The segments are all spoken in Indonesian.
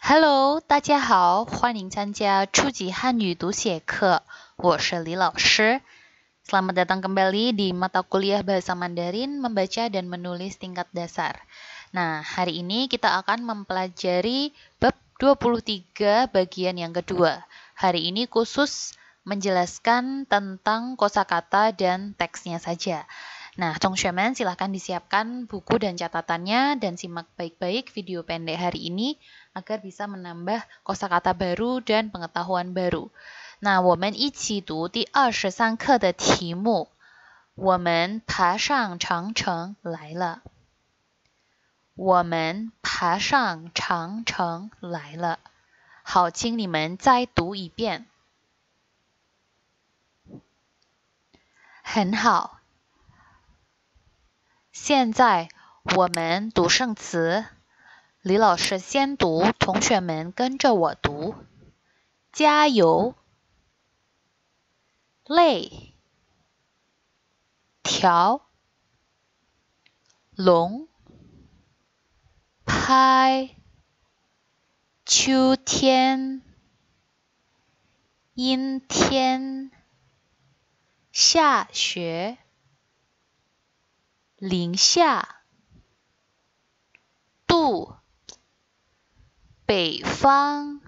Hello，大家好，欢迎参加初级汉语读写课，我是李老师。Selamat datang kembali di mata kuliah Bahasa Mandarin membaca dan menulis tingkat dasar. Nah, hari ini kita akan mempelajari bab 23 bagian yang kedua. Hari ini khusus menjelaskan tentang kosakata dan teksnya saja. Nah, Tongxuemen silahkan disiapkan buku dan catatannya dan simak baik-baik video pendek hari ini agar bisa menambah kosakata baru dan pengetahuan baru. 那我们一起读第23课的题目。我们爬上长城来了。我们爬上长城来了。好，请你们再读一遍。很好。现在我们读生词。李老师先读，同学们跟着我读。加油。累。条。龙。拍。秋天。阴天。下雪。零下。度。北方。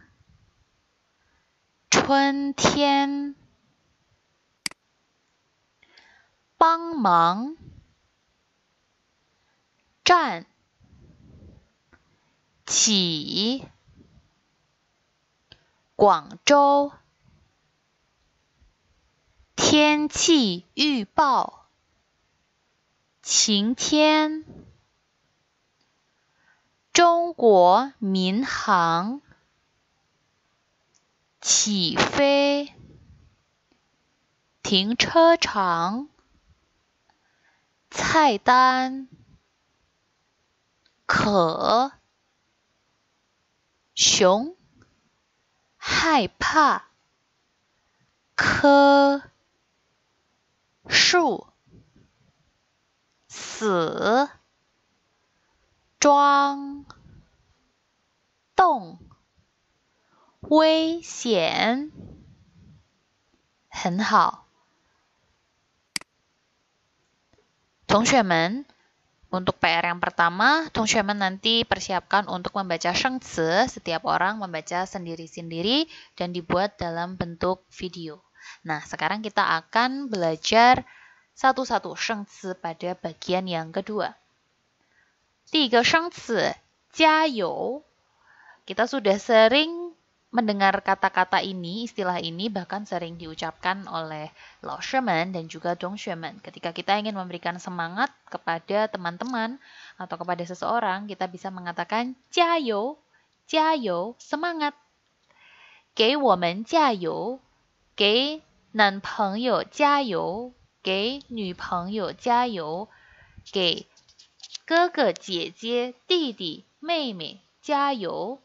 春天。帮忙。站。起。广州。天气预报。晴天。中国民航。起飞。停车场。菜单。可。熊。害怕。棵。树。死。装。动。危险。很好。Tongxuemen, untuk PR yang pertama, Tongxuemen nanti persiapkan untuk membaca shengci, setiap orang membaca sendiri-sendiri dan dibuat dalam bentuk video. Nah, sekarang kita akan belajar satu-satu shengci pada bagian yang kedua. 第一个生词，加油。Kita sudah sering mendengar kata-kata ini, istilah ini bahkan sering diucapkan oleh Laoshemen dan juga Dongxuemen. Ketika kita ingin memberikan semangat kepada teman-teman atau kepada seseorang, kita bisa mengatakan 加油, 加油, semangat. 给我们加油, 给男朋友加油, 给女朋友加油, 给哥哥姐姐弟弟妹妹加油。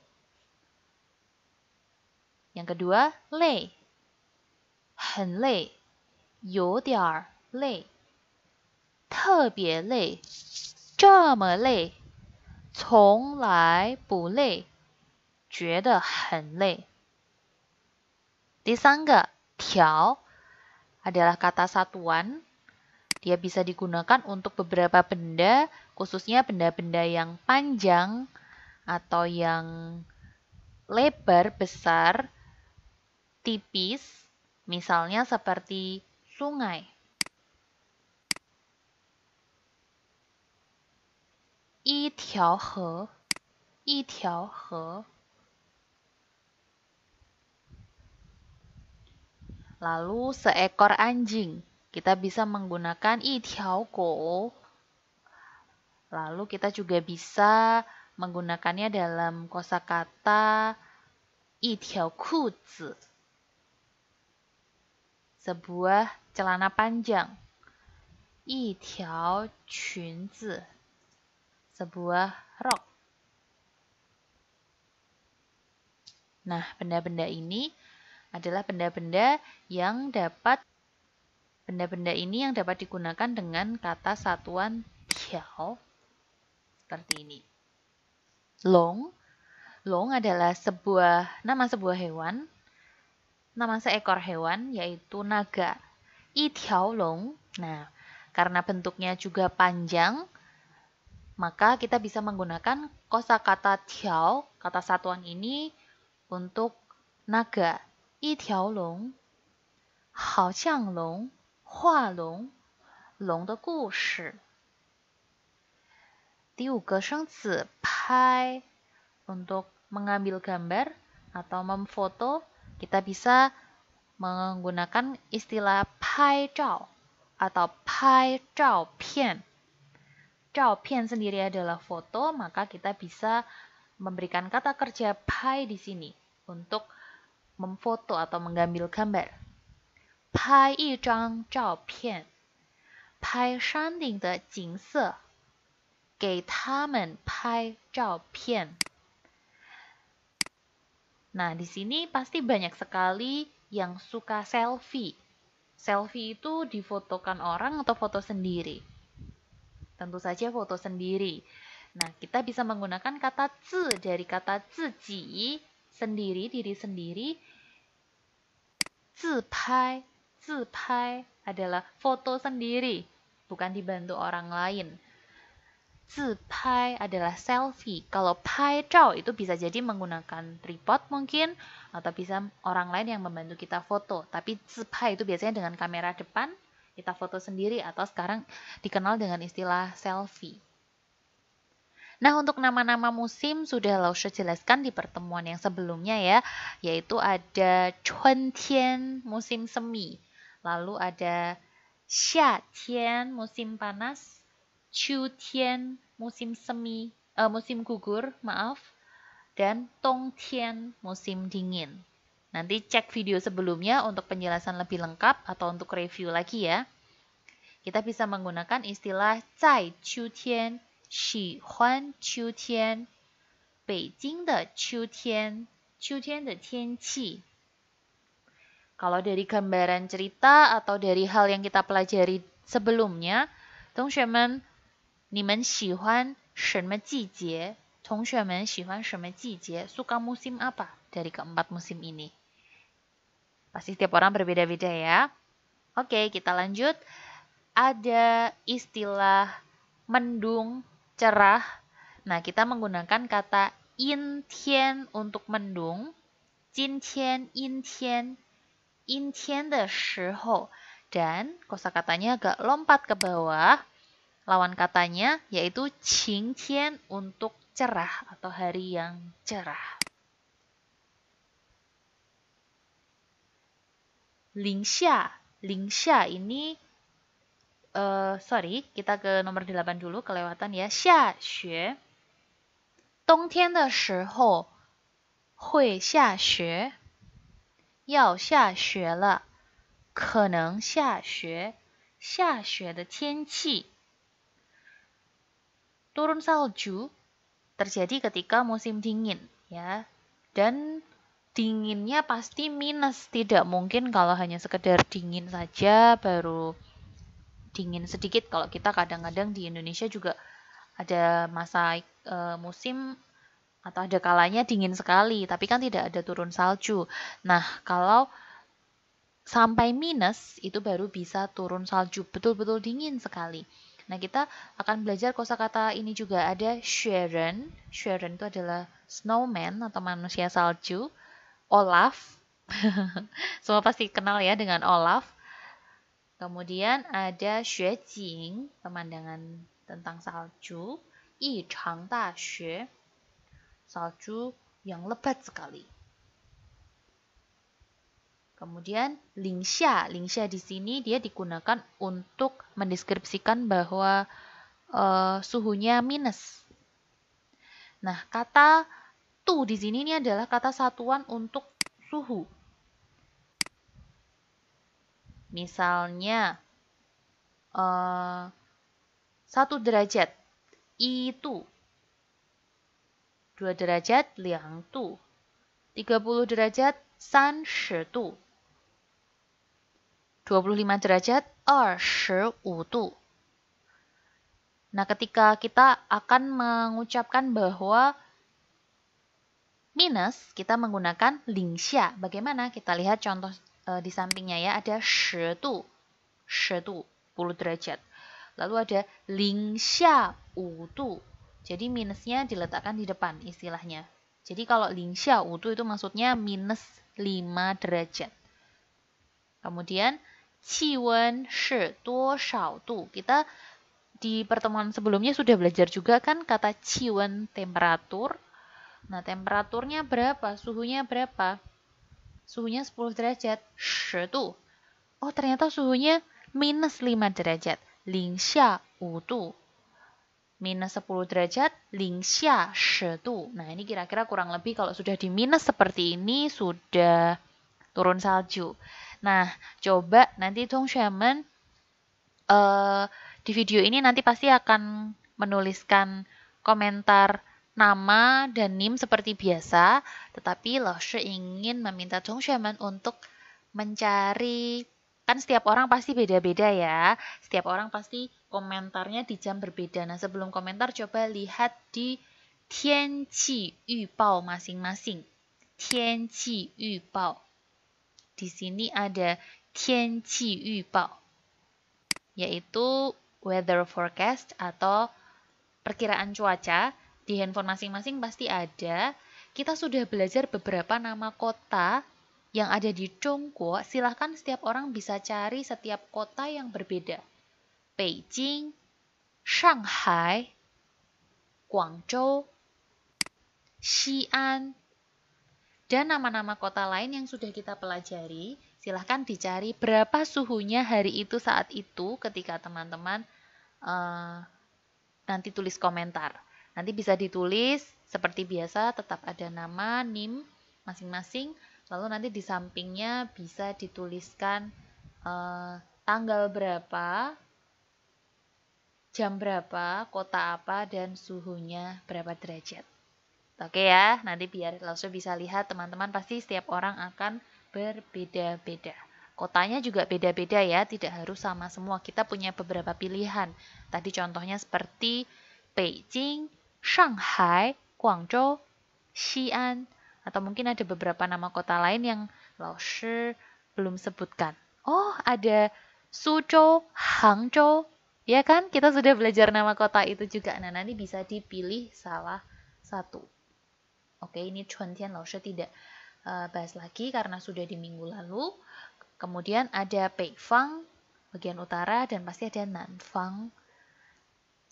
Yang kedua, 累，很累，有点儿累，特别累，这么累，从来不累，觉得很累。第三个，条 adalah kata satuan. Dia bisa digunakan untuk beberapa benda, khususnya benda-benda yang panjang atau yang lebar, besar, tipis, misalnya seperti sungai. 一条河，一条河。Lalu seekor anjing, kita bisa menggunakan 一条狗. Lalu kita juga bisa menggunakannya dalam kosakata 一条裤子. Sebuah celana panjang. 一条裙子. Sebuah rok. Nah, benda-benda ini adalah benda-benda ini yang dapat digunakan dengan kata satuan tiao. Seperti ini. Long, Long adalah nama sebuah hewan, nama seekor hewan yaitu naga. Yi tiao long. Nah, karena bentuknya juga panjang, maka kita bisa menggunakan kosakata tiao, kata satuan ini untuk naga. Yi tiao long, hao xiang long, hua long, long de gu shi. 第五个生词 拍 untuk mengambil gambar atau memfoto, kita bisa menggunakan istilah pai zhao atau pai zhao pian. Zhao pian sendiri adalah foto, maka kita bisa memberikan kata kerja pai di sini untuk memfoto atau mengambil gambar. Pai 一张照片，拍山顶的景色，给他们拍照片。 Nah, di sini pasti banyak sekali yang suka selfie. Selfie itu difotokan orang atau foto sendiri. Tentu saja foto sendiri. Nah, kita bisa menggunakan kata zi dari kata ziji, sendiri, diri sendiri. Zipai, zipai adalah foto sendiri, bukan dibantu orang lain. Zipai adalah selfie. Kalau pai zhao itu bisa jadi menggunakan tripod mungkin, atau bisa orang lain yang membantu kita foto. Tapi zipai itu biasanya dengan kamera depan, kita foto sendiri, atau sekarang dikenal dengan istilah selfie. Nah, untuk nama-nama musim sudah Laushe jelaskan di pertemuan yang sebelumnya ya, yaitu ada Chuntian, musim semi. Lalu ada Xiatian, musim panas. Qiutian, musim musim gugur, maaf, dan Dongtian, musim dingin. Nanti cek video sebelumnya untuk penjelasan lebih lengkap atau untuk review lagi ya. Kita bisa menggunakan istilah zai qiutian, xi huan qiutian, Beijing de qiutian, qiutian de tianqi. Kalau dari gambaran cerita atau dari hal yang kita pelajari sebelumnya, 同学们 你们喜欢什么季节？同学们喜欢什么季节？ Suka musim apa dari keempat musim ini? Pasti setiap orang berbeda-beda ya. Oke, kita lanjut. Ada istilah mendung, cerah. Nah, kita menggunakan kata yin tian untuk mendung. Jin tian, yin tian, yin tian de shihou. Dan kosakatanya agak lompat ke bawah. Lawan katanya yaitu qingtian untuk cerah atau hari yang cerah. Lingxia, lingxia ini kita ke nomor 8 dulu, kelewatan ya. Xia xue. 冬天的时候会下雪，要下雪了，可能下雪，下雪的天气。 Turun salju terjadi ketika musim dingin ya. Dan dinginnya pasti minus, tidak mungkin kalau hanya sekedar dingin saja baru dingin sedikit. Kalau kita kadang-kadang di Indonesia juga ada masa musim atau ada kalanya dingin sekali, tapi kan tidak ada turun salju. Nah, kalau sampai minus itu baru bisa turun salju, betul-betul dingin sekali. Nah, kita akan belajar kosakata ini juga ada Sharon. Sharon itu adalah snowman atau manusia salju. Olaf. Semua pasti kenal ya dengan Olaf. Kemudian ada Xuejing, pemandangan tentang salju. Yi Chang Da Xue, salju yang lebat sekali. Kemudian lingxia, lingxia di sini dia digunakan untuk mendeskripsikan bahwa suhunya minus. Nah, kata tu di sini ini adalah kata satuan untuk suhu. Misalnya 1 derajat itu, 2 derajat 2 度, 30 derajat 30 度, 25 derajat 25 度. Nah, ketika kita akan mengucapkan bahwa Minus, kita menggunakan 零下. Bagaimana? Kita lihat contoh di sampingnya ya. Ada 10度, 10 derajat. Lalu ada 零下5度. Jadi minusnya diletakkan di depan istilahnya. Jadi kalau 零下5度itu maksudnya minus 5 derajat. Kemudian 气温是多少度? Kita di pertemuan sebelumnya sudah belajar juga kan kata 气温 temperatur. Nah, temperaturnya berapa? Suhunya berapa? Suhunya 10 derajat. 10 度. Oh, ternyata suhunya minus 5 derajat. 零下5度. Minus 10 derajat, 零下10度. Nah, ini kira-kira kurang lebih kalau sudah di minus seperti ini, sudah turun salju. Nah, coba nanti Tongshamen di video ini nanti pasti akan menuliskan komentar nama dan NIM seperti biasa, tetapi Laoshi ingin meminta Tongshamen untuk mencari, kan setiap orang pasti beda-beda ya, setiap orang pasti komentarnya di jam berbeda. Nah, sebelum komentar coba lihat di tianqi yubao masing-masing. Tianqi yubao. Di sini ada tianqi yubao, yaitu weather forecast atau perkiraan cuaca. Di handphone masing-masing pasti ada. Kita sudah belajar beberapa nama kota yang ada di Zhongguo. Silahkan setiap orang bisa cari setiap kota yang berbeda. Beijing, Shanghai, Guangzhou, Xi'an, dan nama-nama kota lain yang sudah kita pelajari. Silahkan dicari berapa suhunya hari itu saat itu ketika teman-teman nanti tulis komentar. Nanti bisa ditulis seperti biasa, tetap ada nama, NIM masing-masing. Lalu nanti di sampingnya bisa dituliskan tanggal berapa, jam berapa, kota apa, dan suhunya berapa derajat. Oke ya, nanti biar langsung bisa lihat teman-teman pasti setiap orang akan berbeda-beda. Kotanya juga beda-beda ya, tidak harus sama semua. Kita punya beberapa pilihan. Tadi contohnya seperti Beijing, Shanghai, Guangzhou, Xi'an, atau mungkin ada beberapa nama kota lain yang Laoshi belum sebutkan. Oh, ada Suzhou, Hangzhou, ya kan? Kita sudah belajar nama kota itu juga. Nah, nanti bisa dipilih salah satu. Oke, ini Chuntian Laoshi tidak bahas lagi karena sudah di minggu lalu. Kemudian ada Beifang, bagian utara, dan pasti ada Nanfang.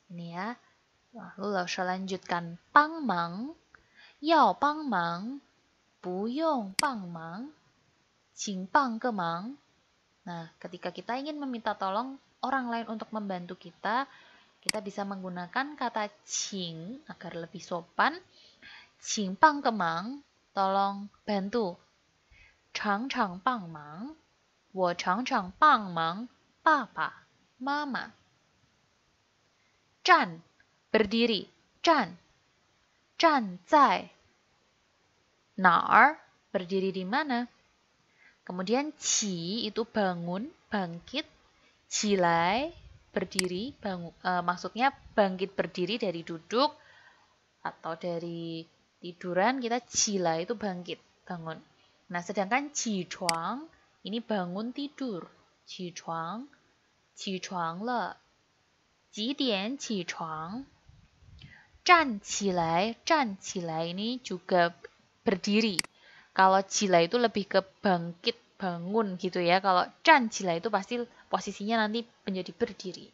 Ini ya. Lalu Laoshi lanjutkan. Pangmang, yao pangmang, buyong pangmang, qing bang gemang. Nah, ketika kita ingin meminta tolong orang lain untuk membantu kita bisa menggunakan kata qing agar lebih sopan. Qing bang gemang, tolong bantu. Chang chang bang mang, wo chang chang bang mang, papa, mama. Zhan, berdiri, zhan. Zhan zai. Nar, berdiri di mana? Kemudian qi itu bangun, bangkit. Qilai, berdiri, bangun, maksudnya bangkit berdiri dari duduk atau dari tiduran, kita qilai itu bangkit, bangun. Nah, sedangkan qichuang ini bangun tidur. Qichuang, qichuang le. 几点起床? 站起来, 站起来 ini juga berdiri. Kalau qilai itu lebih ke bangkit, bangun gitu ya. Kalau 站起来 itu pasti posisinya nanti menjadi berdiri.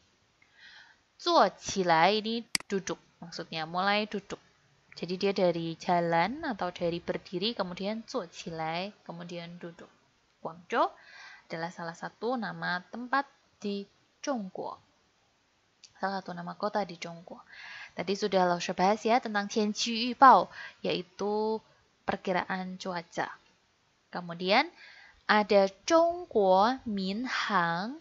坐起来 ini duduk, maksudnya mulai duduk. Jadi dia dari jalan atau dari berdiri, kemudian 坐起来, kemudian duduk. Guangzhou adalah salah satu nama tempat di Zhongguo. Salah satu nama kota di Zhongguo. Tadi sudah Laoshi bahas ya tentang tianqi yubao, yaitu perkiraan cuaca. Kemudian ada Zhongguo Minhang.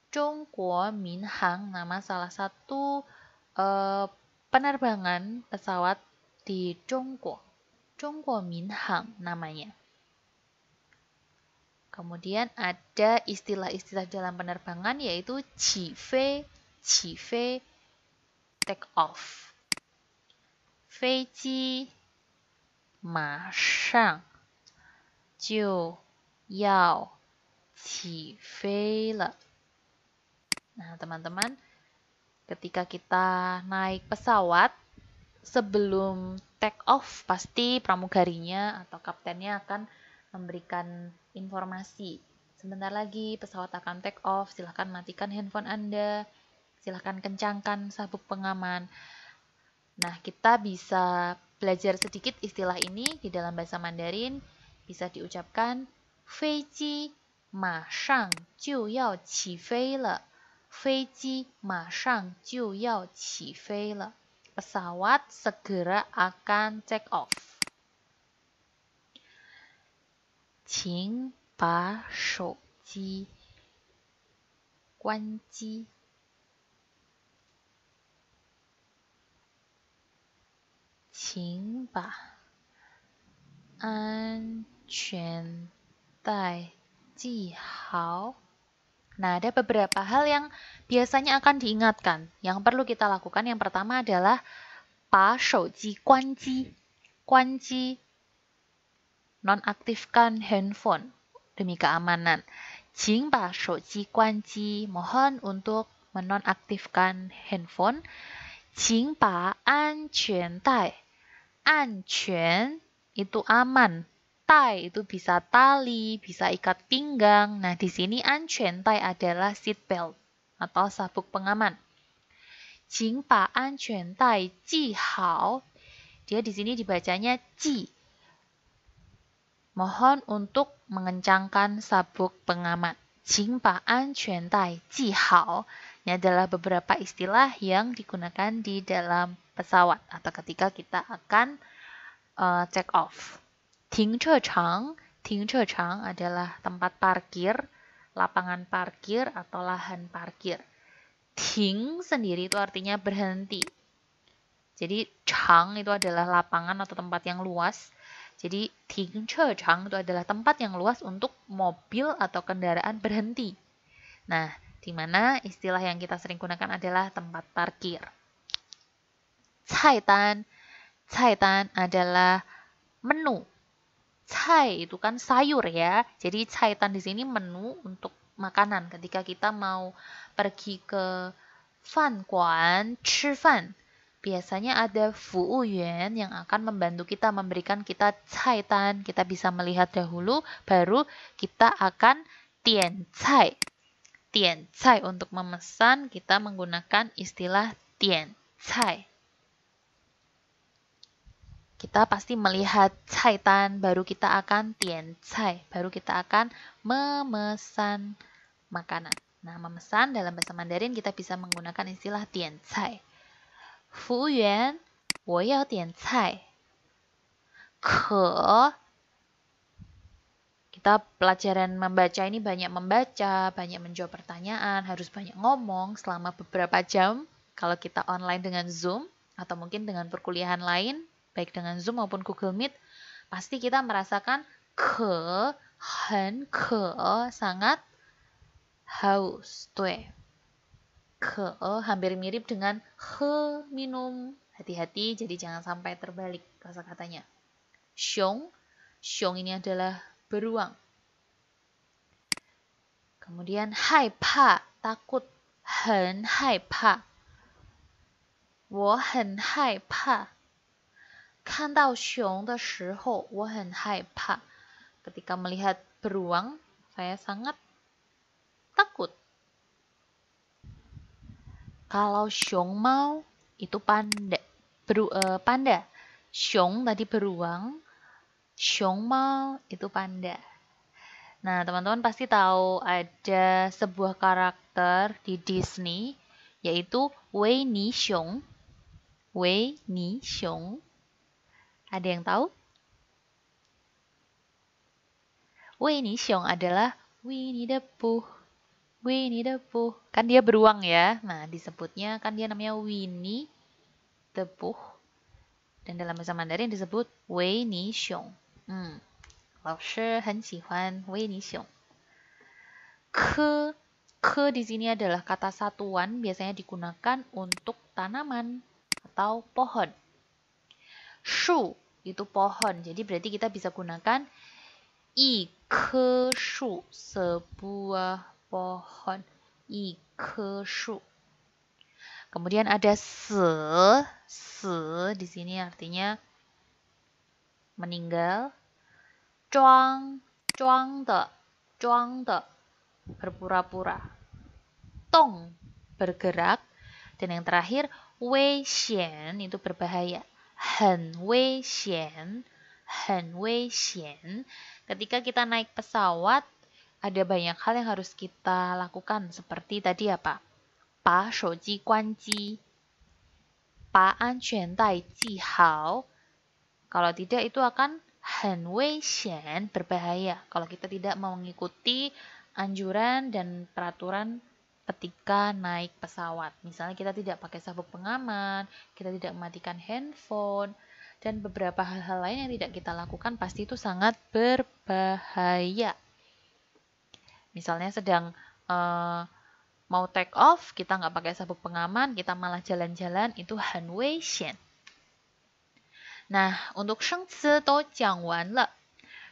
Zhongguo Minhang, nama salah satu penerbangan pesawat di Zhongguo. Zhongguo Minhang namanya. Kemudian ada istilah-istilah dalam penerbangan yaitu qifei, take off. 飞机马上就要起飞了. Nah, teman-teman, ketika kita naik pesawat, sebelum take off, pasti pramugarinya atau kaptennya akan memberikan informasi. Sebentar lagi pesawat akan take off, silahkan matikan handphone Anda, silahkan kencangkan sabuk pengaman. Nah, kita bisa belajar sedikit istilah ini di dalam bahasa Mandarin, bisa diucapkan 飞机马上就要起飞了. 飞机马上就要起飞了. Pesawat segera akan take off. 请把手机关机. 请把安全带系好. Nah, ada beberapa hal yang biasanya akan diingatkan. Yang perlu kita lakukan yang pertama adalah 把手机关机. 关机, nonaktifkan handphone demi keamanan. 请把手机关机, mohon untuk menonaktifkan handphone. 请把安全带. 安全 itu aman. Tai itu bisa tali, bisa ikat pinggang. Nah, di sini 安全带 adalah seat belt atau sabuk pengaman. 请把安全带系好. Dia di sini dibacanya 系. Mohon untuk mengencangkan sabuk pengaman. 请把安全带系好. Ini adalah beberapa istilah yang digunakan di dalam pesawat atau ketika kita akan take off. 停车场, 停车场 adalah tempat parkir, lapangan parkir atau lahan parkir. 停 sendiri itu artinya berhenti. Jadi 场 itu adalah lapangan atau tempat yang luas. Jadi 停车场 itu adalah tempat yang luas untuk mobil atau kendaraan berhenti. Nah, di mana istilah yang kita sering gunakan adalah tempat parkir. 菜单, 菜单 adalah menu. Cai itu kan sayur ya. Jadi caitan di sini menu untuk makanan. Ketika kita mau pergi ke fan guan, 吃饭, biasanya ada fuuyuan yang akan membantu kita, memberikan kita caitan. Kita bisa melihat dahulu, baru kita akan tian cai. Tian cai untuk memesan, kita menggunakan istilah tian cai. Kita pasti melihat caitan, baru kita akan tian cai, baru kita akan memesan makanan. Nah, memesan dalam bahasa Mandarin kita bisa menggunakan istilah tian cai. 服务员,我要点菜. 可, kita pelajaran membaca ini banyak membaca, banyak menjawab pertanyaan, harus banyak ngomong selama beberapa jam. Kalau kita online dengan Zoom atau mungkin dengan perkuliahan lain, baik dengan Zoom maupun Google Meet, pasti kita merasakan ke, hen, ke, sangat haus. Tuh. Ke, hampir mirip dengan he, minum. Hati-hati, jadi jangan sampai terbalik kata-katanya. Xiong, xiong ini adalah beruang. Kemudian hai pa, takut. Hen hai pa. 我很害怕. 看到熊的时候，我很害怕. Ketika melihat beruang, saya sangat takut. Kalau xiong mau, itu panda. Panda. Xiong tadi beruang, xiong mau itu panda. Nah, teman-teman pasti tahu ada sebuah karakter di Disney, yaitu Wei Ni Xiong. Wei Ni Xiong. Ada yang tahu? Winnie Xiong adalah Winnie the Pooh. Winnie the Pooh. Kan dia beruang ya. Nah, disebutnya kan dia namanya Winnie the Pooh. Dan dalam bahasa Mandarin disebut Winnie Xiong. 老师很喜欢 Winnie Xiong. Ke di sini adalah kata satuan, biasanya digunakan untuk tanaman atau pohon. Shu itu pohon. Jadi berarti kita bisa gunakan 一棵树, sebuah pohon. 一棵树. Kemudian ada se di sini artinya meninggal. 装的 berpura-pura. 动 bergerak. Dan yang terakhir 危险 itu berbahaya. 很危险 Ketika kita naik pesawat, ada banyak hal yang harus kita lakukan. Seperti tadi apa? 把手机关机, 把安全带系好. Kalau tidak itu akan 很危险, berbahaya. Kalau kita tidak mau mengikuti anjuran dan peraturan ketika naik pesawat. Misalnya kita tidak pakai sabuk pengaman, kita tidak mematikan handphone, dan beberapa hal-hal lain yang tidak kita lakukan pasti itu sangat berbahaya. Misalnya sedang mau take off, kita nggak pakai sabuk pengaman, kita malah jalan-jalan, itu 很危险. Nah, untuk 生词都讲完了.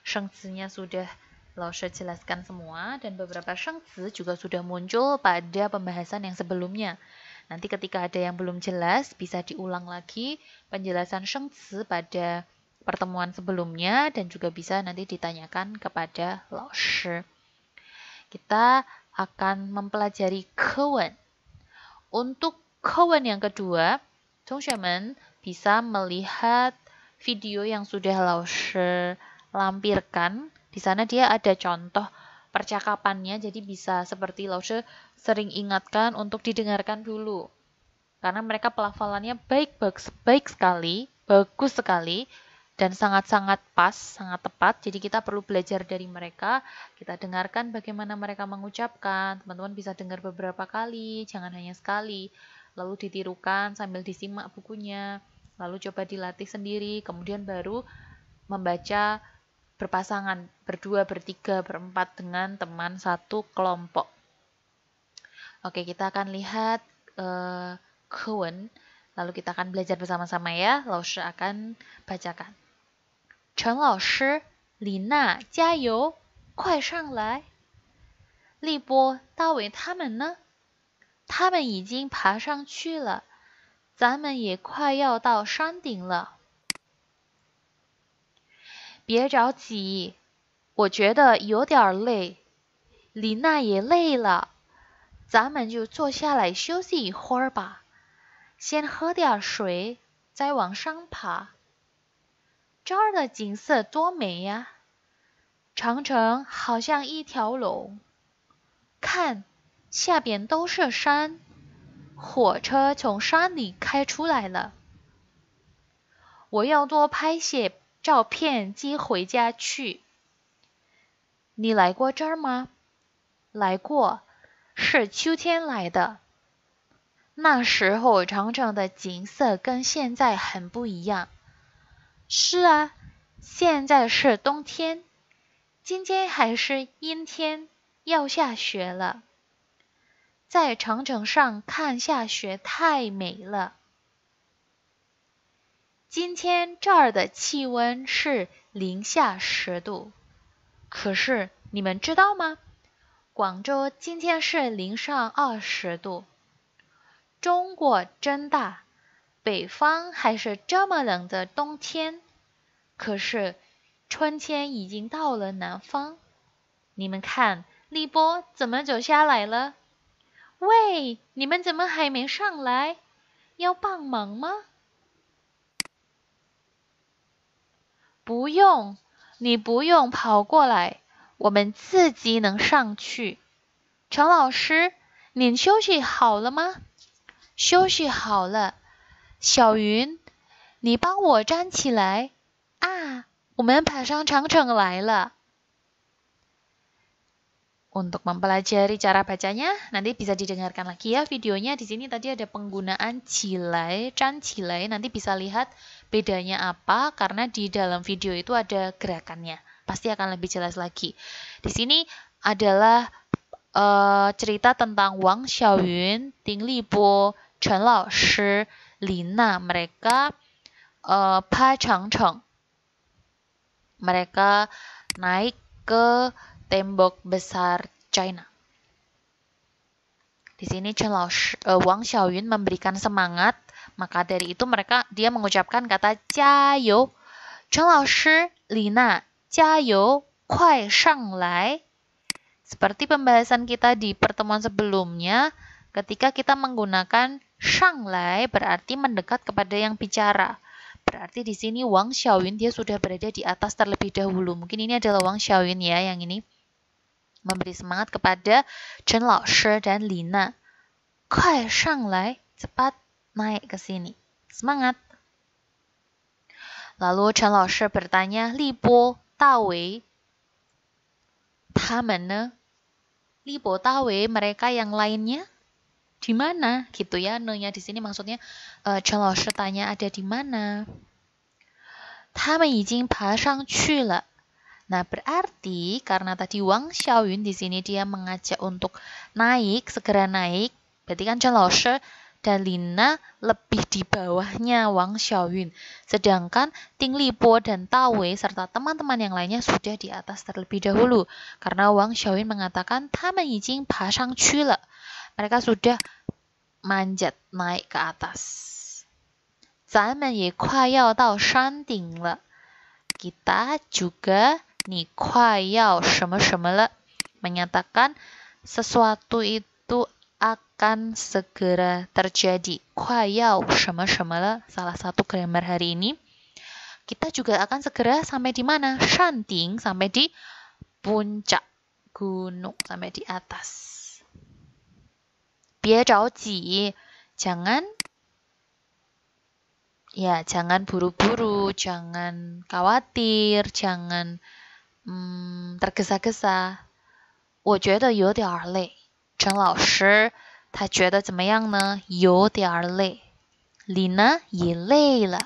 生词-nya sudah Laoshi jelaskan semua, dan beberapa 生词 juga sudah muncul pada pembahasan yang sebelumnya. Nanti ketika ada yang belum jelas, bisa diulang lagi penjelasan 生词 pada pertemuan sebelumnya, dan juga bisa nanti ditanyakan kepada Laoshi. Kita akan mempelajari 课文. Untuk 课文 yang kedua, 同学们 bisa melihat video yang sudah Laoshi lampirkan. Di sana dia ada contoh percakapannya, jadi bisa seperti Laoshi sering ingatkan untuk didengarkan dulu. Karena mereka pelafalannya baik sekali, bagus sekali, dan sangat-sangat pas, sangat tepat. Jadi kita perlu belajar dari mereka, kita dengarkan bagaimana mereka mengucapkan. Teman-teman bisa dengar beberapa kali, jangan hanya sekali. Lalu ditirukan sambil disimak bukunya. Lalu coba dilatih sendiri, kemudian baru membaca berpasangan, berdua, bertiga, berempat dengan teman satu kelompok. Oke, kita akan lihat 课文, lalu kita akan belajar bersama-sama ya. Laoshi akan bacakan. 陈老师，李娜，加油，快上来！立波、大伟他们呢？他们已经爬上去了。咱们也快要到山顶了。别着急，我觉得有点累，李娜也累了，咱们就坐下来休息一会儿吧，先喝点水，再往上爬。这儿的景色多美呀，长城好像一条龙，看，下边都是山。火车从山里开出来了，我要多拍些照片寄回家去。你来过这儿吗？来过，是秋天来的。那时候长城的景色跟现在很不一样。是啊，现在是冬天，今天还是阴天，要下雪了。在长城上看下雪太美了。今天这儿的气温是零下10度，可是你们知道吗？广州今天是零上20度。中国真大，北方还是这么冷的冬天，可是春天已经到了南方。你们看，立波怎么走下来了？喂，你们怎么还没上来？要帮忙吗？不用，你不用跑过来，我们自己能上去。陈老师，您休息好了吗？休息好了。小云，你帮我站起来。啊，我们爬上长城来了。Untuk mempelajari cara bacanya, nanti bisa didengarkan lagi ya videonya. Di sini tadi ada penggunaan cilai, can cilai. Nanti bisa lihat bedanya apa, karena di dalam video itu ada gerakannya. Pasti akan lebih jelas lagi. Di sini adalah cerita tentang Wang Xiaoyun, Ding Libo, Chen Laoshi, Lina. Mereka pa Changcheng, mereka naik ke tembok besar China. Di sini Wang Xiaoyun memberikan semangat, maka dari itu dia mengucapkan kata 加油. 陈老师, Lina, 加油, 快上来. Seperti pembahasan kita di pertemuan sebelumnya, ketika kita menggunakan 上来berarti mendekat kepada yang bicara. Berarti di sini Wang Xiaoyun dia sudah berada di atas terlebih dahulu. Mungkin ini adalah Wang Xiaoyun ya yang ini memberi semangat kepada Chen Laoshi dan Lina. 快上来, cepat naik ke sini. Semangat. Lalu Chen Laoshi bertanya, 立波, 大为, 他们呢? 立波, 大为, mereka yang lainnya di mana? Gitu ya, ne-nya di sini maksudnya Chen Laoshi tanya ada di mana? 他们已经爬上去了. Nah, berarti karena tadi Wang Xiaoyun di sini dia mengajak untuk naik, segera naik. Berarti kan Chen Laoshi dan Lina lebih di bawahnya Wang Xiaoyun. Sedangkan Ding Libo dan Tawei serta teman-teman yang lainnya sudah di atas terlebih dahulu. Karena Wang Xiaoyun mengatakan, 他们已经爬上去了. Mereka sudah manjat naik ke atas. 咱们也快要到山顶了. Kita juga 你快要什么什么了. Menyatakan sesuatu itu akan segera terjadi. 快要什么什么了. Salah satu grammar hari ini. Kita juga akan segera sampai di mana? 山顶, sampai di puncak gunung, sampai di atas. 别着急, jangan buru-buru, jangan khawatir, jangan tergesa-gesa. 我觉得有点累. 陈老师他觉得怎么样呢？有点累。Lina 也累了。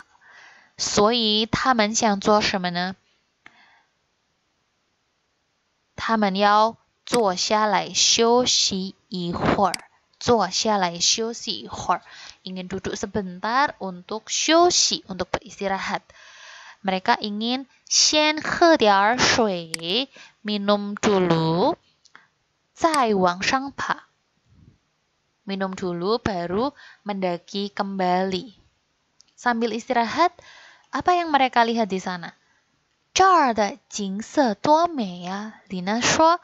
所以他们想做什么呢？他们要坐下来休息一会儿。坐下来休息一会儿。ingin duduk sebentar untuk 休息, untuk beristirahat. Mereka ingin 先喝点水, minum dulu, 再往上爬. Minum dulu baru mendaki kembali. Sambil istirahat, apa yang mereka lihat di sana? 这儿的景色多美啊. Lina 说,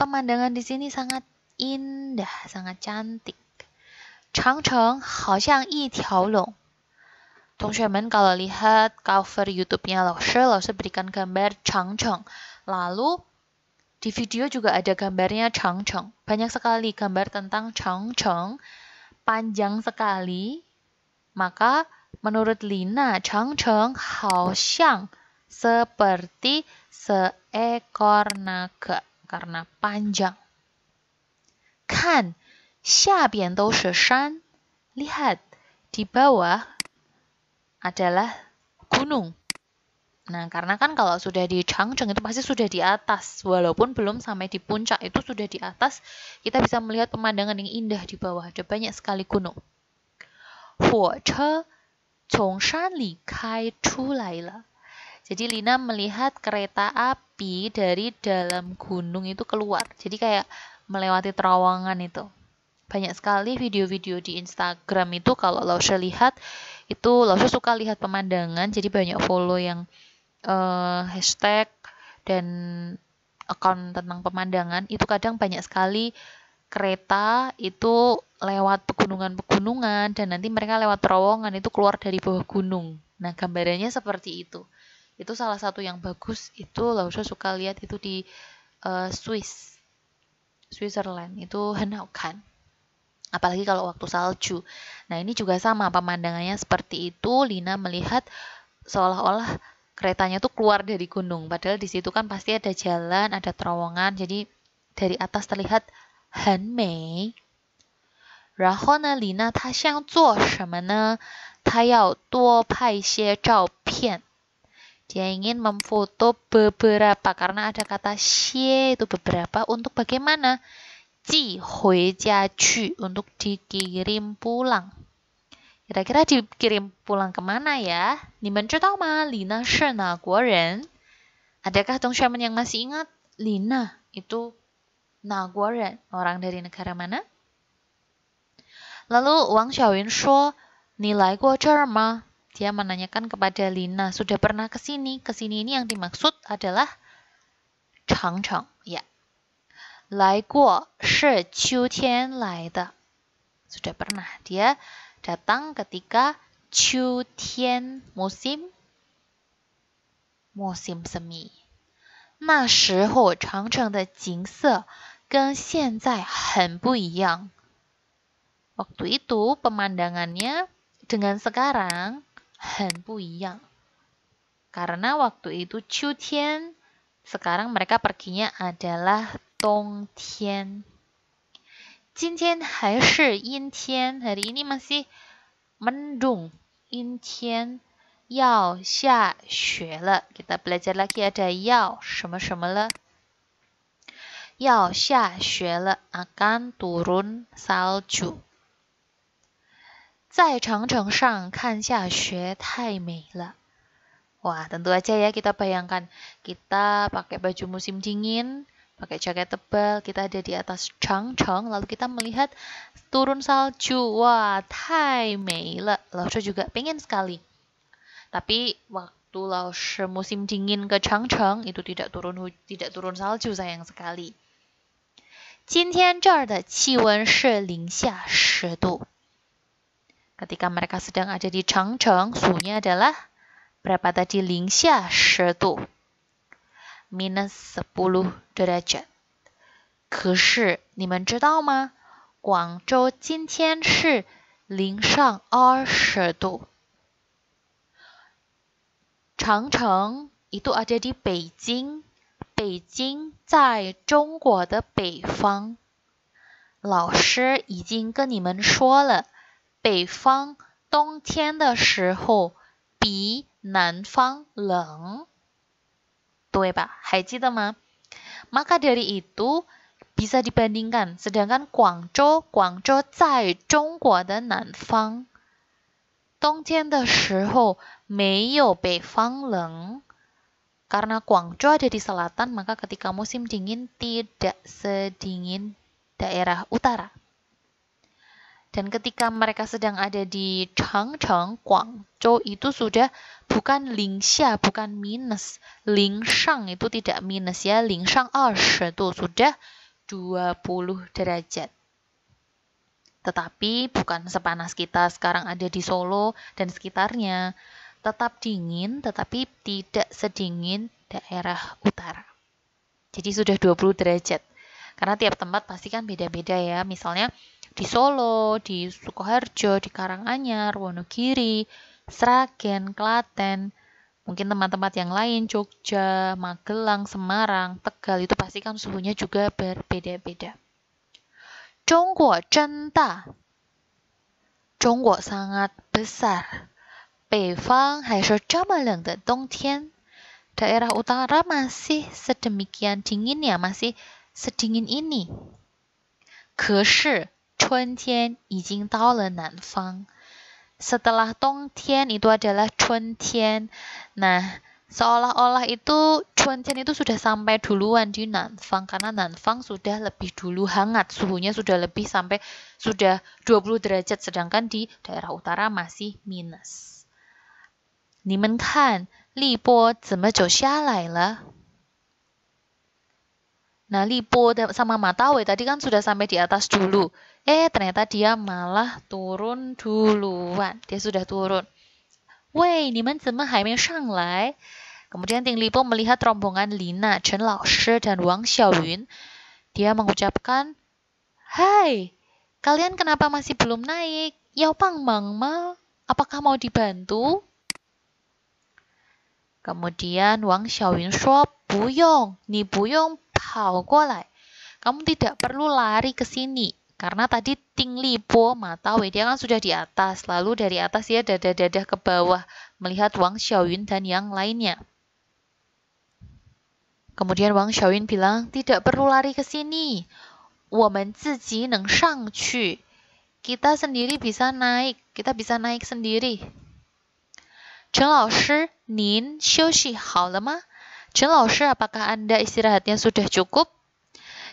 pemandangan di sini sangat indah, sangat cantik. 长城好像一条龙. 同学们 kalau lihat cover YouTube-nya Laoshi berikan gambar Changcheng. Lalu di video juga ada gambarnya Changcheng. Banyak sekali gambar tentang Changcheng. Panjang sekali. Maka menurut Lina, Changcheng 好像 seperti seekor naga karena panjang. 看 下边都是山. Lihat, di bawah adalah gunung. Nah, karena kan kalau sudah di Changcheng itu pasti sudah di atas. Walaupun belum sampai di puncak, itu sudah di atas. Kita bisa melihat pemandangan yang indah di bawah. Ada banyak sekali gunung. 火车从山里开出来了. Jadi Lina melihat kereta api dari dalam gunung itu keluar. Jadi kayak melewati terowongan itu. Banyak sekali video-video di Instagram itu kalau Laoshi lihat, itu Laoshi suka lihat pemandangan, jadi banyak follow yang hashtag dan account tentang pemandangan, itu kadang banyak sekali kereta itu lewat pegunungan-pegunungan, dan nanti mereka lewat terowongan itu keluar dari bawah gunung. Nah, gambarannya seperti itu. Itu salah satu yang bagus, itu Laoshi suka lihat itu di Switzerland, itu Henaukan. Apalagi kalau waktu salju. Nah, ini juga sama pemandangannya seperti itu. Lina melihat seolah-olah keretanya tuh keluar dari gunung. Padahal di situ kan pasti ada jalan, ada terowongan. Jadi dari atas terlihat 很美. 然后呢 Lina 她想做什么呢？她要多拍一些照片. Dia ingin memfoto beberapa, karena ada kata 些 itu beberapa, untuk bagaimana? 寄回家去, untuk dikirim pulang. Kira-kira dikirim pulang kemana ya? 你们知道吗？ Lina 是哪国人? Adakah teman-teman yang masih ingat? Lina itu Naguaren, orang dari negara mana? Lalu Wang Xiaoyun 说, 你来过这儿吗? Dia menanyakan kepada Lina, sudah pernah ke sini? Ke sini ini yang dimaksud adalah Changcheng. Ya. 来过是秋天来的. Sudah pernah. Dia datang ketika 秋天 musim semi. 那时候长城的景色跟现在很不一样. Waktu itu pemandangannya dengan sekarang 很不一样. Karena waktu itu 秋天, sekarang mereka perginya adalah 冬天. 今天还是阴天, hari ini masih mendung. 阴天要下雪了. Kita belajar lagi ada 要什么什么了. 要下雪了, akan turun salju. 在长城上看下雪太美了. Wah, tentu aja ya kita bayangkan kita pakai baju musim dingin, pakai jaket tebal, kita ada di atas Changcheng, lalu kita melihat turun salju. Wah, 太美了. Laoshi juga pengen sekali. Tapi waktu Laoshi musim dingin ke Changcheng itu tidak turun salju, sayang sekali. 今天这儿的气温是零下10度. Ketika mereka sedang ada di Changcheng, suhunya adalah berapa tadi? 零下10度. minus 10 derajat. 可是你们知道吗？广州今天是零上20度. Changcheng itu ada di Beijing. Beijing 在中国的北方。老师已经跟你们说了。北方冬天的时候比南方冷，对吧？还记得吗？ Maka dari itu bisa dibandingkan, sedangkan Guangzhou 在中国的南方，冬天的时候没有北方冷。Karena Guangzhou ada di selatan, maka ketika musim dingin tidak sedingin daerah utara. Dan ketika mereka sedang ada di Changcheng, Guangzhou itu sudah bukan lingsha, bukan minus. Lingshang itu tidak minus ya, lingshang 20 度, sudah 20 derajat. Tetapi bukan sepanas kita sekarang ada di Solo dan sekitarnya. Tetap dingin, tetapi tidak sedingin daerah utara. Jadi sudah 20 derajat. Karena tiap tempat pasti kan beda-beda ya. Misalnya di Solo, di Sukoharjo, di Karanganyar, Wonogiri, Sragen, Klaten, mungkin tempat-tempat yang lain, Jogja, Magelang, Semarang, Tegal, itu pasti kan suhunya juga berbeda-beda. Zhongguo真大, Zhongguo sangat besar. 北方还是这么冷的冬天, daerah utara masih sedemikian dinginnya, masih sedingin ini. 可是春天已经到了南方. Setelah 冬天 itu adalah 春天. Nah, seolah-olah itu 春天 itu sudah sampai duluan di Nanfang, karena Nanfang sudah lebih dulu hangat, suhunya sudah lebih sampai sudah 20 derajat, sedangkan di daerah utara masih minus. 你们看立波怎么走下来了? Nah, Lipo sama Matawai tadi kan sudah sampai di atas dulu. Ternyata dia malah turun duluan. Dia sudah turun. Wei, 你们怎么还没上来? Kemudian Ting Lipo melihat rombongan Lina, Chen Laoshi, dan Wang Xiaoyun. Dia mengucapkan, Hai, kalian kenapa masih belum naik? Yao Pang Mang Ma, apakah mau dibantu? Kemudian Wang Xiaoyun 说, 不用, 你不用跑过来. Kamu tidak perlu lari ke sini. Karena tadi Ting Lipo, Matawai, dia kan sudah di atas. Lalu dari atas dia dadah-dadah ke bawah. Melihat Wang Xiaoyun dan yang lainnya. Kemudian Wang Xiaoyun bilang, tidak perlu lari ke sini. 我们自己能上去. Kita sendiri bisa naik. Kita bisa naik sendiri. 陈老师，您休息好了吗？陈老师, apakah Anda istirahatnya sudah cukup?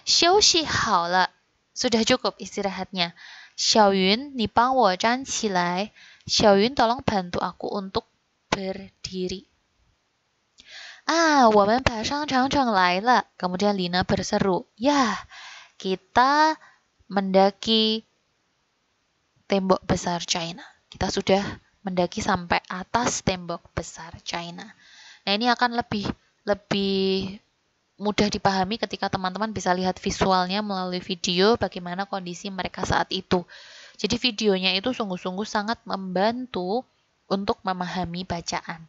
休息好了, sudah cukup istirahatnya. 小云, 你帮我站起来. 小云 tolong bantu aku untuk berdiri. 我们爬上长城来了. Kemudian Lina berseru, ya, kita mendaki tembok besar China. Kita sudah mendaki sampai atas tembok besar China. Nah, ini akan lebih mudah dipahami ketika teman-teman bisa lihat visualnya melalui video bagaimana kondisi mereka saat itu. Jadi videonya itu sungguh-sungguh sangat membantu untuk memahami bacaan.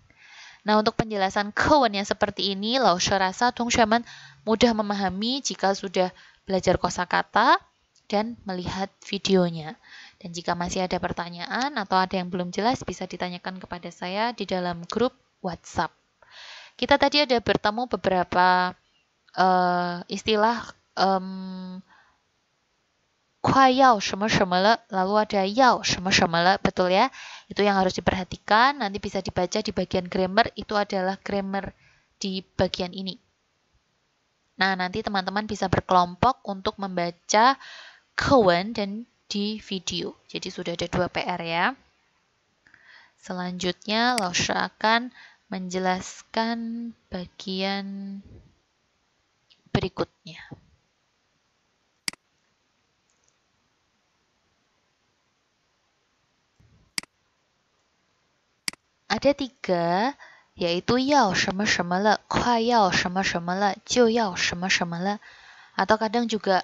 Nah, untuk penjelasan kewen yang seperti ini, Laushe rasa Tongxuemen mudah memahami jika sudah belajar kosakata dan melihat videonya. Dan jika masih ada pertanyaan atau ada yang belum jelas, bisa ditanyakan kepada saya di dalam grup WhatsApp. Kita tadi ada bertemu beberapa istilah kuai yao sheme sheme le, lalu ada yao sheme sheme le, betul ya? Itu yang harus diperhatikan, nanti bisa dibaca di bagian grammar, itu adalah grammar di bagian ini. Nah, nanti teman-teman bisa berkelompok untuk membaca kewen dan di video. Jadi sudah ada 2 PR ya. Selanjutnya, Laushe akan menjelaskan bagian berikutnya. Ada 3, yaitu yao sheme sheme le, kuai yao sheme sheme le, jiu yao sheme sheme le, atau kadang juga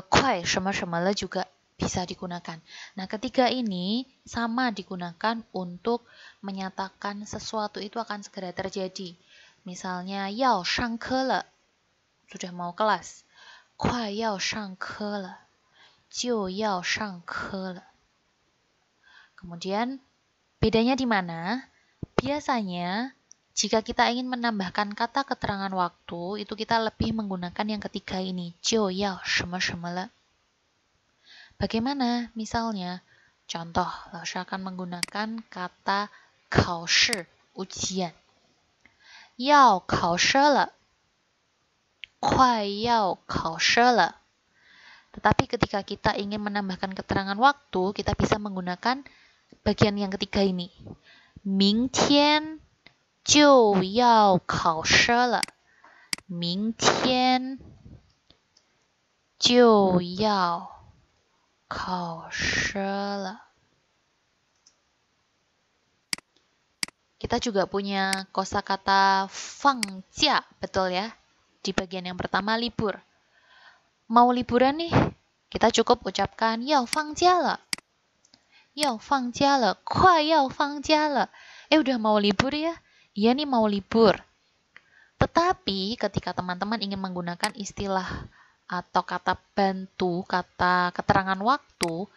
kuai sheme sheme le juga bisa digunakan. Nah, ketiga ini sama digunakan untuk menyatakan sesuatu itu akan segera terjadi. Misalnya yao shang ke le, sudah mau kelas. Kuai yao shang ke le, jiu yao shang ke le. Kemudian bedanya di mana? Biasanya, jika kita ingin menambahkan kata keterangan waktu, itu kita lebih menggunakan yang ketiga ini, jiu yao sheme sheme le. Bagaimana? Misalnya, contoh, Laushe akan menggunakan kata khao shi, ujian. Yao khao shi le, kuai yao khao shi le. Tetapi ketika kita ingin menambahkan keterangan waktu, kita bisa menggunakan bagian yang ketiga ini. 明天就要考试了，明天就要考试了。 Kita juga punya kosakata fangjia, betul ya? Di bagian yang pertama libur. Mau liburan nih, kita cukup ucapkan yao fangjia le. Yao fangjia le, kuai yao fangjia le. Udah mau libur ya? Iya nih mau libur. Tetapi ketika teman-teman ingin menggunakan istilah atau kata bantu, kata keterangan waktu,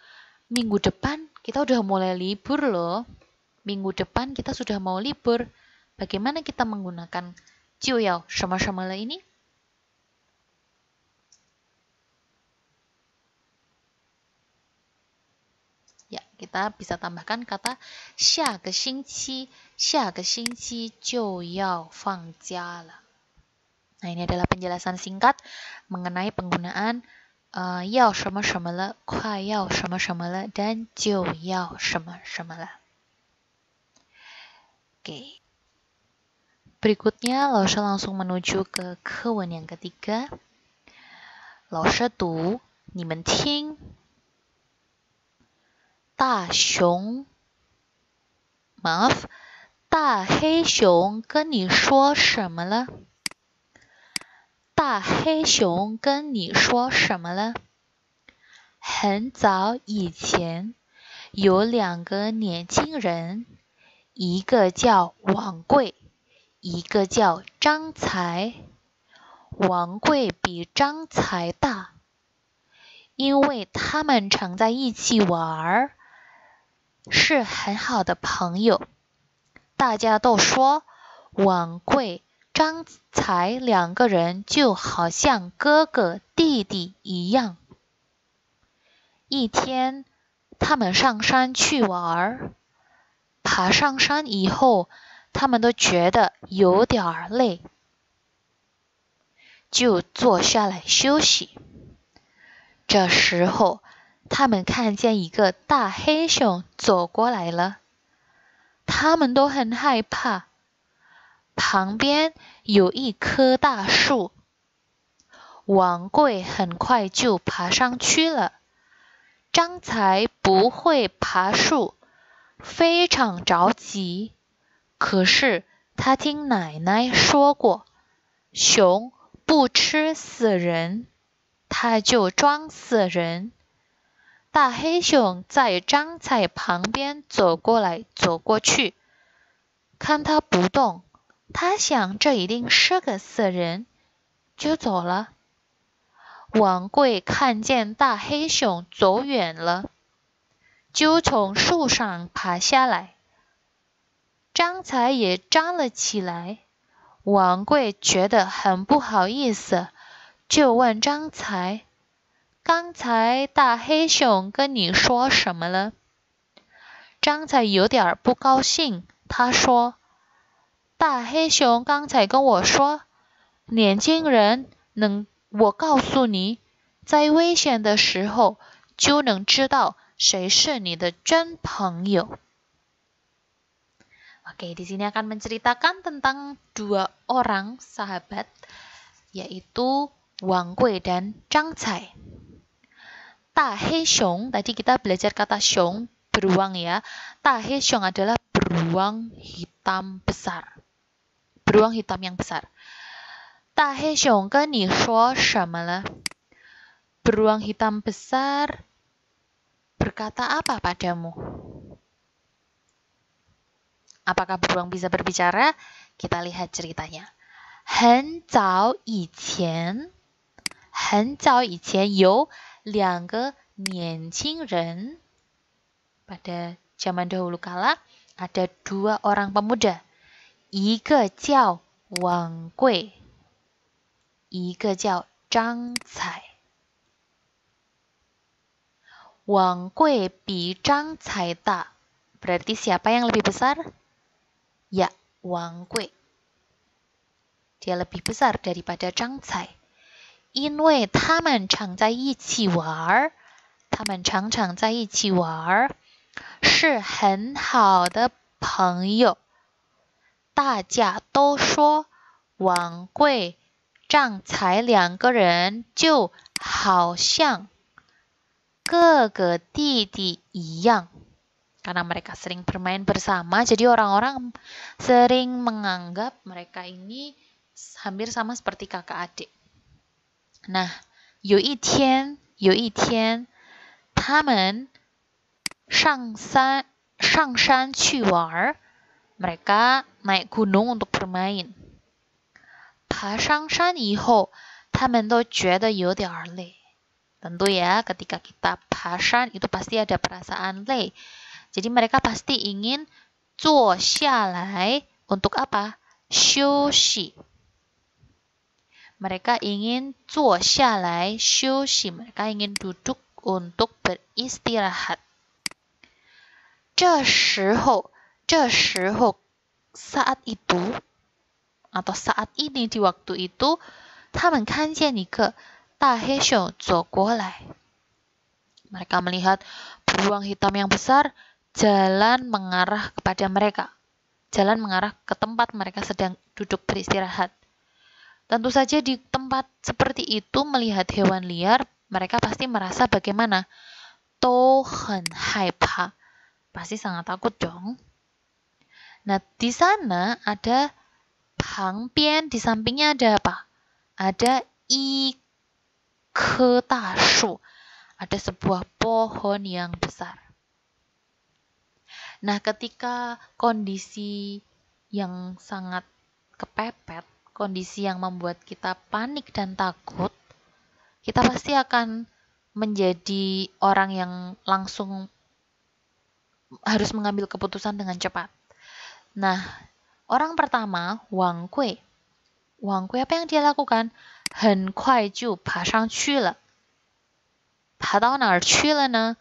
minggu depan kita udah mulai libur loh. Minggu depan kita sudah mau libur. Bagaimana kita menggunakan jiu yao sheme sheme le ini? Ya, kita bisa tambahkan kata 下个星期就要放假了. Nah, ini adalah penjelasan singkat mengenai penggunaan yao sheme sheme le, kuai yao sheme sheme le, dan jiu yao sheme sheme le. Oke. Berikutnya, Laushe langsung menuju ke kewen yang ketiga. Laushe du, 你们听。 大黑熊跟你说什么了？大黑熊跟你说什么了？很早以前，有2个年轻人，一个叫王贵，一个叫张才。王贵比张才大，因为他们常在一起玩，是很好的朋友。大家都说王贵、张才2个人就好像哥哥弟弟一样。一天，他们上山去玩，爬上山以后，他们都觉得有点累，就坐下来休息。这时候，他们看见一个大黑熊走过来了，他们都很害怕。旁边有一棵大树，王贵很快就爬上去了。张才不会爬树，非常着急。可是他听奶奶说过，熊不吃死人，他就装死人。大黑熊在张才旁边走过来走过去，看他不动，他想这一定是个死人，就走了。王贵看见大黑熊走远了，就从树上爬下来。张才也站了起来。王贵觉得很不好意思，就问张才：“刚才大黑熊跟你说什么了？”张才有点不高兴，他说：“大黑熊刚才跟我说，年轻人我告诉你，在危险的时候就能知道谁是你的真朋友。” Oke, di sini akan menceritakan tentang dua orang sahabat, yaitu Wang Gui dan Zhang Cai. Ta Hei Xiong, tadi kita belajar kata xiong, beruang ya. Ta Hei Xiong adalah beruang hitam besar. Beruang hitam yang besar. Ta Hei Xiong跟你说什么了? Beruang hitam besar berkata apa padamu? Apakah beruang bisa berbicara? Kita lihat ceritanya. 很早以前有两个年轻人. Pada zaman dahulu kala ada dua orang pemuda. 一个叫王贵，一个叫张才。王贵比张才大. Berarti siapa yang lebih besar? Ya, Wang Gui. Dia lebih besar daripada Zhang Cai. 因为他们常在一起玩，他们常常在一起玩，是很好的朋友。大家都说王贵、张才两个人就好像哥哥弟弟一样。Karena mereka sering bermain bersama, jadi orang-orang sering menganggap mereka ini hampir sama seperti kakak adik. Nah, 有一天，他们上山去玩， mereka naik gunung untuk bermain. 爬上山以后，他们都觉得有点累。Tentu ya, ketika kita 爬山itu pasti ada perasaan 累。Jadi mereka pasti ingin 坐下来 untuk apa? 休息。Mereka ingin 坐下来休息。Mereka ingin duduk untuk beristirahat. 这时候 saat itu atau saat ini di waktu itu, 他们看见一个大黑熊走过来。Mereka melihat beruang hitam yang besar jalan mengarah kepada mereka. Jalan mengarah ke tempat mereka sedang duduk beristirahat. Tentu saja di tempat seperti itu melihat hewan liar, mereka pasti merasa bagaimana? 都很害怕. Pasti sangat takut dong. Nah, di sana ada 旁边, di sampingnya ada apa? Ada 一棵大树. Ada sebuah pohon yang besar. Nah, ketika kondisi yang sangat kepepet, kondisi yang membuat kita panik dan takut, kita pasti akan menjadi orang yang langsung harus mengambil keputusan dengan cepat. Nah, orang pertama, Wang Gui. Wang Gui apa yang dia lakukan? 很快就爬上去了。爬到哪儿去了呢？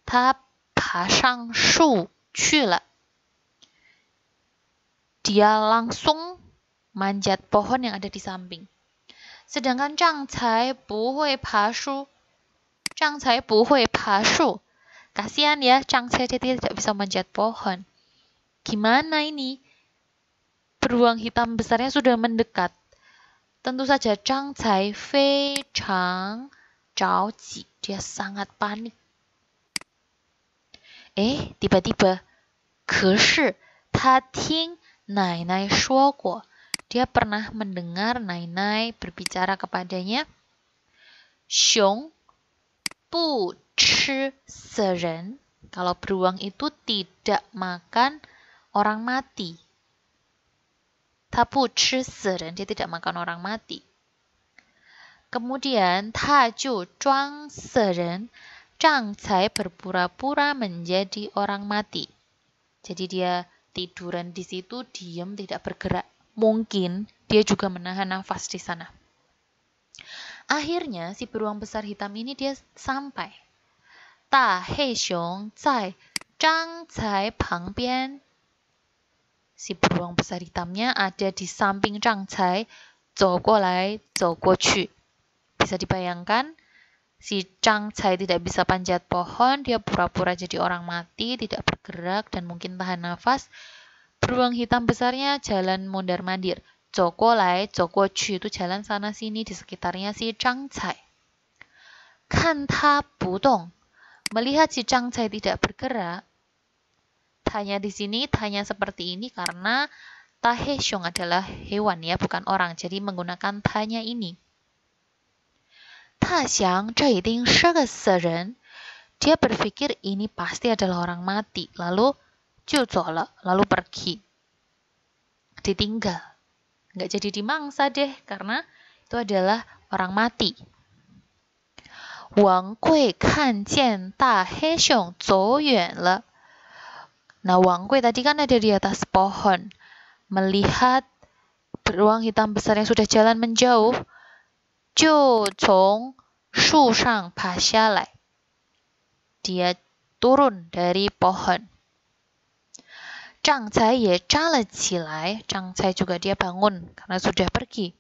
他爬上树去了。Dia langsung manjat pohon yang ada di samping. Sedangkan Zhang Cai 不会爬树. Zhang Cai 不会爬树. Kasihan ya, Zhang Cai dia tidak bisa manjat pohon. Gimana ini? Beruang hitam besarnya sudah mendekat. Tentu saja Zhang Cai 非常着急. Dia sangat panik. Tiba-tiba, 可是他听奶奶说过, dia pernah mendengar Nainai berbicara kepadanya, 熊不吃死人. Kalau beruang itu tidak makan orang mati. 它不吃死人, dia tidak makan orang mati. Kemudian, 他就装死人. Zhang Cai berpura-pura menjadi orang mati. Jadi dia tiduran di situ, diam, tidak bergerak. Mungkin dia juga menahan nafas di sana. Akhirnya si beruang besar hitam ini dia sampai. Da Hei Xiong zai Zhang Cai pang bian. Si beruang besar hitamnya ada di samping Zhang Cai, 走过来走过去. Bisa dibayangkan, si Zhang Cai tidak bisa panjat pohon, dia pura-pura jadi orang mati, tidak bergerak dan mungkin tahan nafas. Beruang hitam besarnya jalan mondar-mandir. 走过来走过去 itu jalan sana sini di sekitarnya si Zhang Cai. 看他不动, melihat si Zhang Cai tidak bergerak. Tanya di sini, tanya seperti ini karena Ta He Xiong adalah hewan ya, bukan orang. Jadi menggunakan tanya ini. Ta xiang, 这一定是个死人. Dia berpikir ini pasti adalah orang mati. Lalu, 就走了, lalu pergi. Ditinggal. Nggak jadi dimangsa deh, karena itu adalah orang mati. Wang Gui 看见大黑熊走远了. Nah, Wang Gui tadi kan ada di atas pohon. Melihat beruang hitam besar yang sudah jalan menjauh, 就从树上爬下来. Dia turun dari pohon. Zhang Cai 也站了起来. Zhang Cai juga dia bangun karena sudah pergi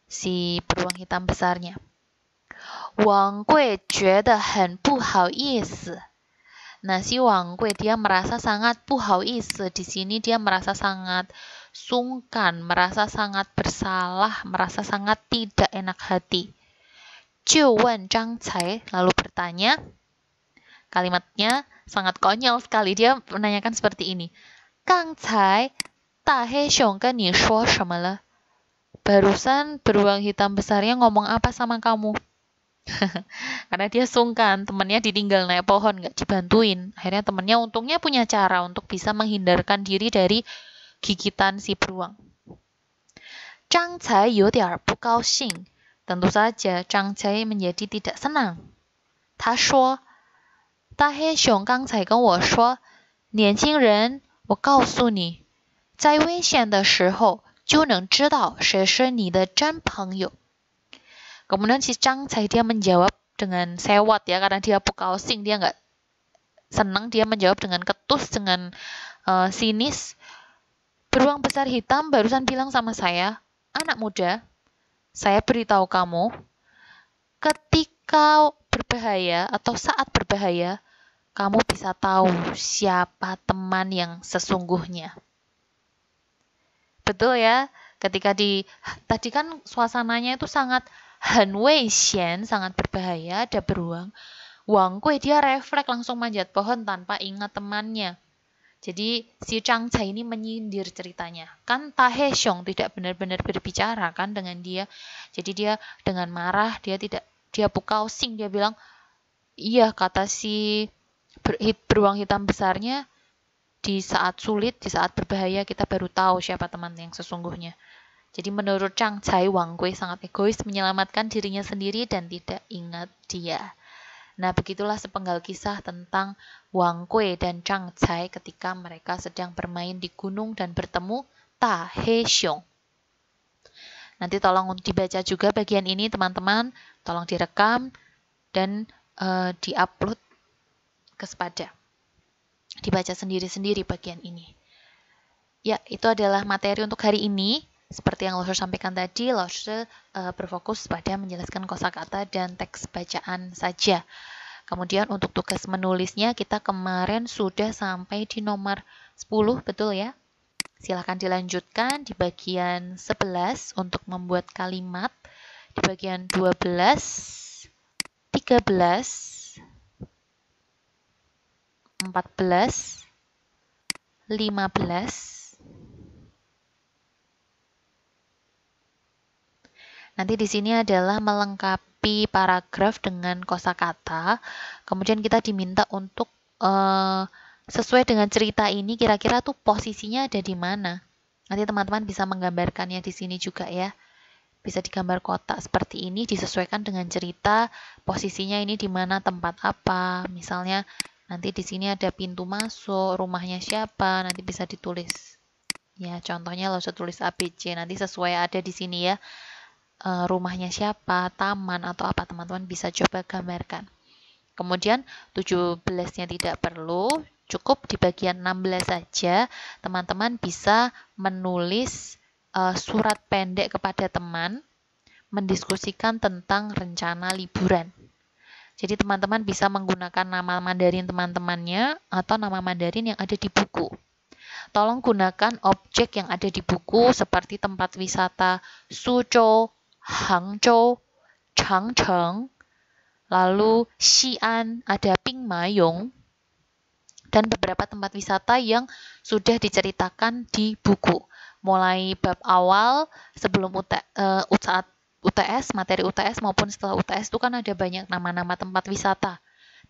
si beruang hitam besarnya. Wang Gui 觉得很不好意思. Nah, si Wang Gui dia merasa sangat 不好意思. Di sini dia merasa sangat sungkan, merasa sangat bersalah, merasa sangat tidak enak hati. 就问 Zhang Cai, lalu bertanya. Kalimatnya sangat konyol sekali. Dia menanyakan seperti ini. 刚才大黑熊跟你说什么了? Barusan beruang hitam besarnya ngomong apa sama kamu? Karena dia sungkan, temannya ditinggal naik pohon, nggak dibantuin. Akhirnya temannya untungnya punya cara untuk bisa menghindarkan diri dari gigitan si beruang. Zhang Cai 有点不高兴. Tentu saja Zhang Cai menjadi tidak senang. 他说, 大黑熊刚才跟我说, 年轻人, 我告诉你, 在危险的时候就能知道谁是你的真朋友. Kemudian si Zhang Cai dia menjawab dengan sewot ya, karena dia pukaosing, dia nggak senang, dia menjawab dengan ketus, dengan sinis. Beruang besar hitam barusan bilang sama saya, anak muda, saya beritahu kamu, ketika berbahaya atau saat berbahaya, kamu bisa tahu siapa teman yang sesungguhnya. Betul ya? Ketika tadi kan suasananya itu sangat 很危险, sangat berbahaya, ada beruang. Wang Gui dia refleks langsung manjat pohon tanpa ingat temannya. Jadi si Zhang Cai ini menyindir ceritanya. Kan Ta He Xiong tidak benar-benar berbicara kan dengan dia. Jadi dia dengan marah, dia pukaosing, dia bilang, iya, kata si beruang hitam besarnya, di saat sulit, di saat berbahaya kita baru tahu siapa teman yang sesungguhnya. Jadi menurut Zhang Cai, Wang Gui sangat egois menyelamatkan dirinya sendiri dan tidak ingat dia. Nah, begitulah sepenggal kisah tentang Wang Gui dan Zhang Cai ketika mereka sedang bermain di gunung dan bertemu Ta He Xiong. Nanti tolong dibaca juga bagian ini teman-teman, tolong direkam dan diupload ke Sepada. Dibaca sendiri-sendiri bagian ini. Ya, itu adalah materi untuk hari ini. Seperti yang Laoshi sampaikan tadi, Laoshi berfokus pada menjelaskan kosakata dan teks bacaan saja. Kemudian untuk tugas menulisnya kita kemarin sudah sampai di nomor 10, betul ya? Silakan dilanjutkan di bagian 11 untuk membuat kalimat, di bagian 12, 13, 14, 15. Nanti di sini adalah melengkapi paragraf dengan kosakata. Kemudian kita diminta untuk sesuai dengan cerita ini kira-kira tuh posisinya ada di mana. Nanti teman-teman bisa menggambarkannya di sini juga ya. Bisa digambar kotak seperti ini disesuaikan dengan cerita, posisinya ini di mana, tempat apa. Misalnya nanti di sini ada pintu masuk, rumahnya siapa, nanti bisa ditulis. Ya, contohnya lo tulis ABC, nanti sesuai ada di sini ya. Rumahnya siapa, taman, atau apa, teman-teman bisa coba gambarkan. Kemudian 17-nya tidak perlu, cukup di bagian 16 saja. Teman-teman bisa menulis surat pendek kepada teman, mendiskusikan tentang rencana liburan. Jadi teman-teman bisa menggunakan nama Mandarin teman-temannya atau nama Mandarin yang ada di buku. Tolong gunakan objek yang ada di buku seperti tempat wisata Suzhou, Hangzhou, Changcheng, lalu Xi'an, ada Pingmayong, dan beberapa tempat wisata yang sudah diceritakan di buku. Mulai bab awal sebelum saat UTS, materi UTS maupun setelah UTS itu kan ada banyak nama-nama tempat wisata.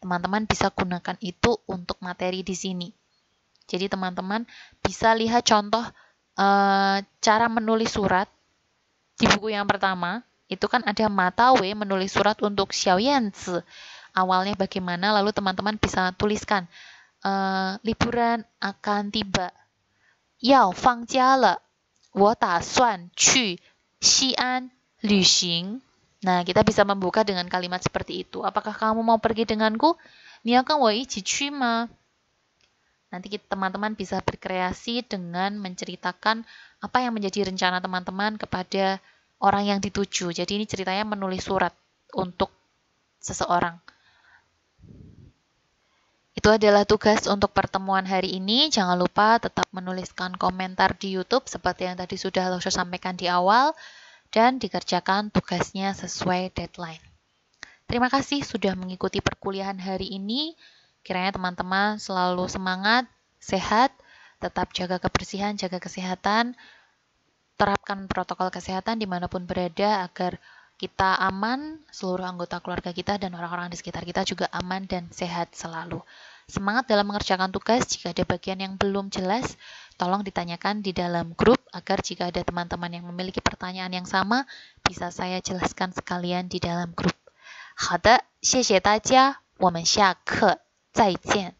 Teman-teman bisa gunakan itu untuk materi di sini. Jadi teman-teman bisa lihat contoh cara menulis surat di buku yang pertama. Itu kan ada mata W menulis surat untuk Xiao Yanzi. Awalnya bagaimana, lalu teman-teman bisa tuliskan liburan akan tiba. Yao fang jia le, wo da suan qu Xi'an旅行. Nah, kita bisa membuka dengan kalimat seperti itu. Apakah kamu mau pergi denganku? Ni要跟我一起去吗? Nanti teman-teman bisa berkreasi dengan menceritakan apa yang menjadi rencana teman-teman kepada orang yang dituju. Jadi ini ceritanya menulis surat untuk seseorang. Itu adalah tugas untuk pertemuan hari ini. Jangan lupa tetap menuliskan komentar di YouTube seperti yang tadi sudah Laoshi sampaikan di awal dan dikerjakan tugasnya sesuai deadline. Terima kasih sudah mengikuti perkuliahan hari ini. Kiranya teman-teman selalu semangat, sehat, tetap jaga kebersihan, jaga kesehatan, terapkan protokol kesehatan dimanapun berada agar kita aman, seluruh anggota keluarga kita dan orang-orang di sekitar kita juga aman dan sehat selalu. Semangat dalam mengerjakan tugas. Jika ada bagian yang belum jelas, tolong ditanyakan di dalam grup agar jika ada teman-teman yang memiliki pertanyaan yang sama, bisa saya jelaskan sekalian di dalam grup. 好的，谢谢大家，我们下课再见。